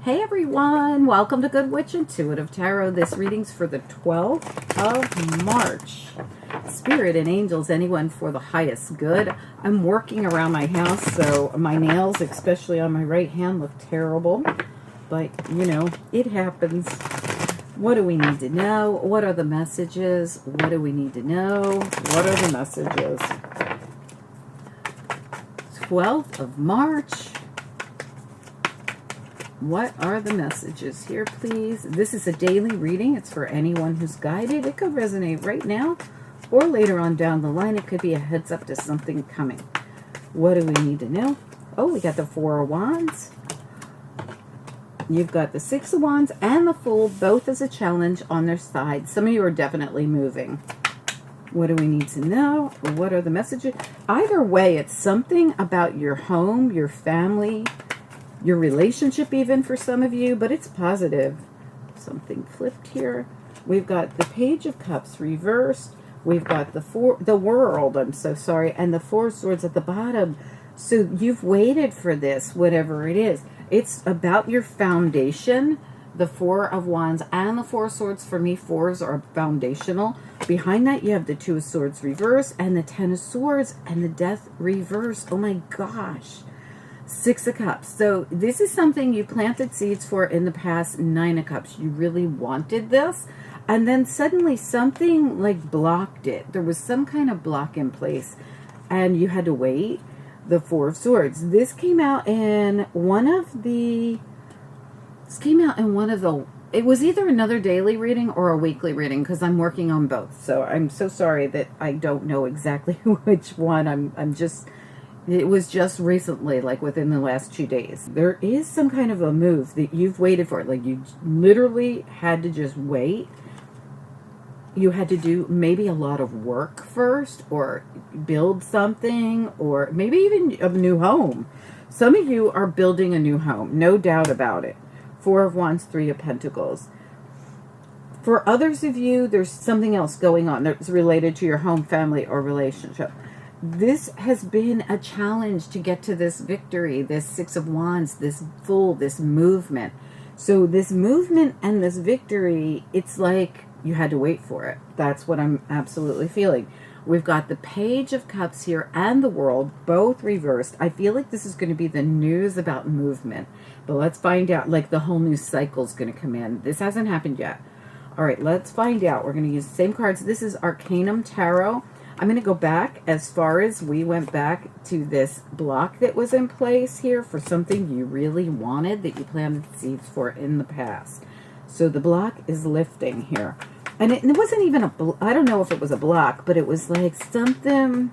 Hey everyone, welcome to Good Witch Intuitive Tarot. This reading's for the 12th of March. Spirit and angels, anyone for the highest good. I'm working around my house, so my nails, especially on my right hand, look terrible. But, you know, it happens. What do we need to know? What are the messages? What do we need to know? What are the messages? 12th of March. What are the messages here, please? This is a daily reading. It's for anyone who's guided. It could resonate right now or later on down the line. It could be a heads up to something coming. What do we need to know? Oh, we got the Four of Wands. You've got the Six of Wands and the Fool, both as a challenge on their side. Some of you are definitely moving. What do we need to know? What are the messages? Either way, it's something about your home, your family, your relationship even for some of you, but it's positive. Something flipped here. We've got the Page of Cups reversed. We've got the World, I'm so sorry, and the Four of Swords at the bottom. So you've waited for this, whatever it is. It's about your foundation. The Four of Wands and the Four of Swords, for me, fours are foundational. Behind that, you have the Two of Swords reversed and the Ten of Swords and the Death reversed. Oh my gosh. Six of Cups. So this is something you planted seeds for in the past. Nine of Cups. You really wanted this. And then suddenly something like blocked it. There was some kind of block in place and you had to wait. The Four of Swords. This came out in one of the... It was either another daily reading or a weekly reading because I'm working on both. So I'm so sorry that I don't know exactly which one. It was just recently, like within the last 2 days. There is some kind of a move that you've waited for. Like you literally had to just wait. You had to do maybe a lot of work first or build something or maybe even a new home. Some of you are building a new home, no doubt about it. Four of Wands, Three of Pentacles. For others of you, there's something else going on that's related to your home, family, or relationship. This has been a challenge to get to this victory, this Six of Wands, this Fool, this movement. So this movement and this victory, it's like you had to wait for it. That's what I'm absolutely feeling. We've got the Page of Cups here and the World, both reversed. I feel like this is going to be the news about movement. But let's find out, like the whole new cycle is going to come in. This hasn't happened yet. All right, let's find out. We're going to use the same cards. This is Arcanum Tarot. I'm going to go back as far as we went back to this block that was in place here for something you really wanted that you planted seeds for in the past. So the block is lifting here. And it wasn't even I don't know if it was a block, but it was like something,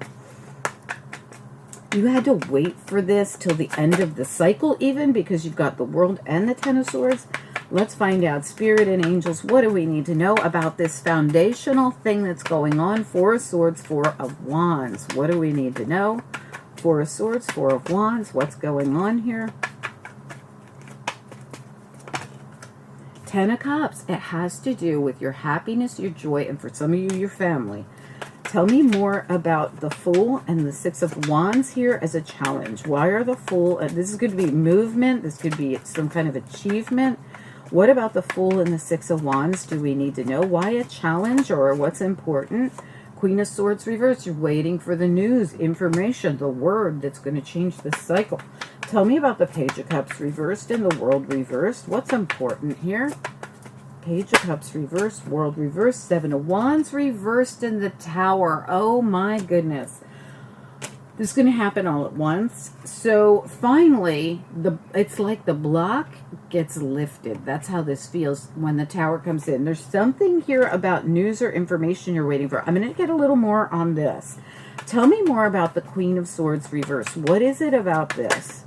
you had to wait for this till the end of the cycle even because you've got the World and the Ten of Swords. Let's find out, Spirit and angels, what do we need to know about this foundational thing that's going on? Four of Swords, Four of Wands. What do we need to know? Four of Swords, Four of Wands. What's going on here? Ten of Cups. It has to do with your happiness, your joy, and for some of you, your family. Tell me more about the Fool and the Six of Wands here as a challenge. Why are the Fool? This is going to be movement. This could be some kind of achievement. What about the Fool and the Six of Wands do we need to know? Why a challenge or what's important? Queen of Swords reversed. You're waiting for the news, information, the word that's going to change this cycle. Tell me about the Page of Cups reversed and the World reversed. What's important here? Page of Cups reversed, World reversed, Seven of Wands reversed, and the Tower. Oh my goodness. This is going to happen all at once. So finally, it's like the block gets lifted. That's how this feels when the Tower comes in. There's something here about news or information you're waiting for. I'm going to get a little more on this. Tell me more about the Queen of Swords reversed. What is it about this?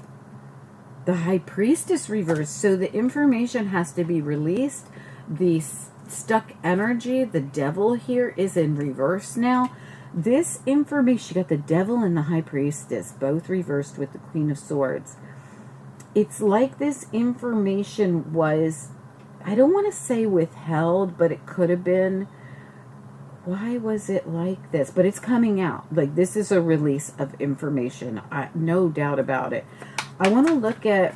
The High Priestess reversed. So the information has to be released. The stuck energy, the Devil here is in reverse now. This information, you got the Devil and the High Priestess, both reversed with the Queen of Swords. It's like this information was, I don't want to say withheld, but it could have been. Why was it like this? But it's coming out. Like this is a release of information. No doubt about it. I want to look at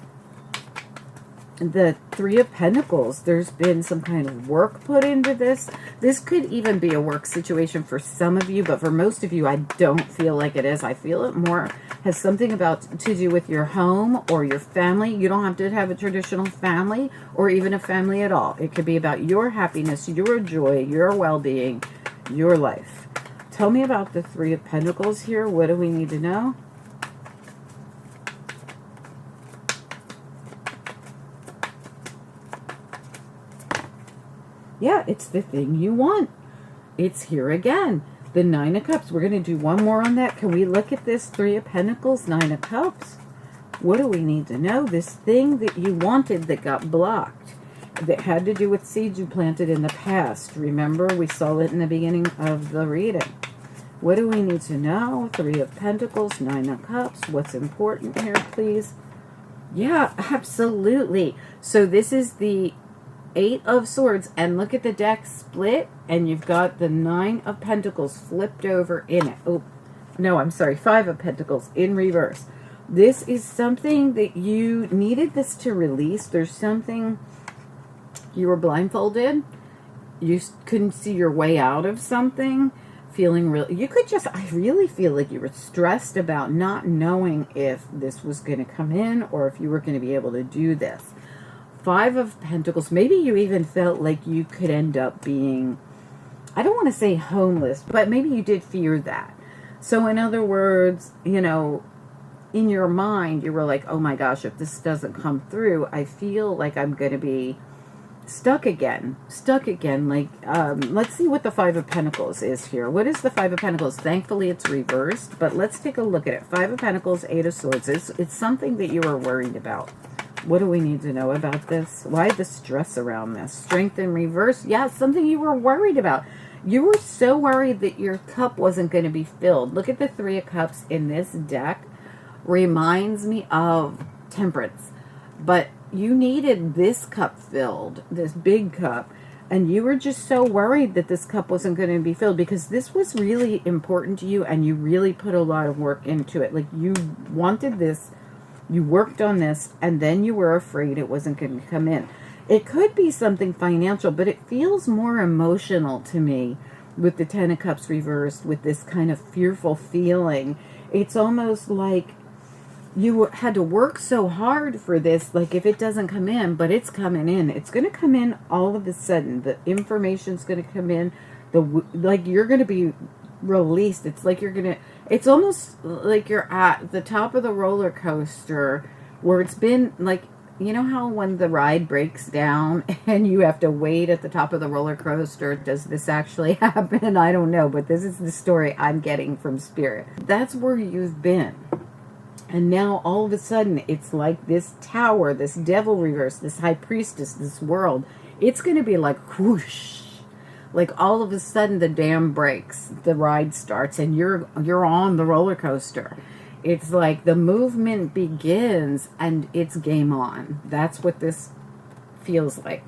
the Three of Pentacles. There's been some kind of work put into this. This could even be a work situation for some of you, but for most of you, I don't feel like it is. I feel it more has something to do with your home or your family. You don't have to have a traditional family or even a family at all. It could be about your happiness, your joy, your well-being, your life. Tell me about the Three of Pentacles here. What do we need to know? Yeah, it's the thing you want. It's here again. The Nine of Cups. We're going to do one more on that. Can we look at this Three of Pentacles, Nine of Cups? What do we need to know? This thing that you wanted that got blocked, that had to do with seeds you planted in the past. Remember, we saw it in the beginning of the reading. What do we need to know? Three of Pentacles, Nine of Cups. What's important here, please? Yeah, absolutely. So this is the Eight of Swords, and look at the deck split, and you've got the Nine of Pentacles flipped over in it. Oh, no, I'm sorry, Five of Pentacles in reverse. This is something that you needed this to release. There's something, you were blindfolded. You couldn't see your way out of something. Feeling real, you could just, I really feel like you were stressed about not knowing if this was going to come in or if you were going to be able to do this. Five of Pentacles, maybe you even felt like you could end up being, I don't want to say homeless, but maybe you did fear that. So in other words, you know, in your mind, you were like, oh my gosh, if this doesn't come through, I feel like I'm going to be stuck again. Like, let's see what the Five of Pentacles is here. What is the Five of Pentacles? Thankfully, it's reversed, but let's take a look at it. Five of Pentacles, Eight of Swords. It's something that you were worried about. What do we need to know about this? Why the stress around this? Strength in reverse. Yeah, something you were worried about. You were so worried that your cup wasn't going to be filled. Look at the Three of Cups in this deck. Reminds me of Temperance. But you needed this cup filled, this big cup. And you were just so worried that this cup wasn't going to be filled because this was really important to you and you really put a lot of work into it. Like, you wanted this. You worked on this, and then you were afraid it wasn't going to come in. It could be something financial, but it feels more emotional to me with the Ten of Cups reversed, with this kind of fearful feeling. It's almost like you had to work so hard for this, like if it doesn't come in, but it's coming in. It's going to come in all of a sudden. The information's going to come in. Like you're going to be released. It's like you're going to... It's almost like you're at the top of the roller coaster where it's been like, you know how when the ride breaks down and you have to wait at the top of the roller coaster? Does this actually happen? I don't know, but this is the story I'm getting from Spirit. That's where you've been. And now all of a sudden it's like this tower, this devil reverse, this high priestess, this world. It's going to be like whoosh. Like all of a sudden the dam breaks, the ride starts, and you're on the roller coaster. It's like the movement begins and it's game on. That's what this feels like.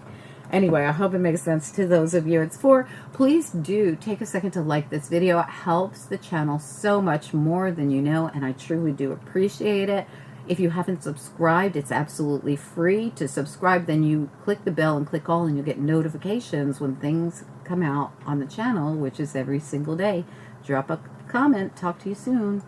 Anyway, I hope it makes sense to those of you it's for. Please do take a second to like this video. It helps the channel so much more than you know, and I truly do appreciate it. If you haven't subscribed, it's absolutely free to subscribe. Then you click the bell and click all, and you'll get notifications when things come out on the channel, which is every single day. Drop a comment. Talk to you soon.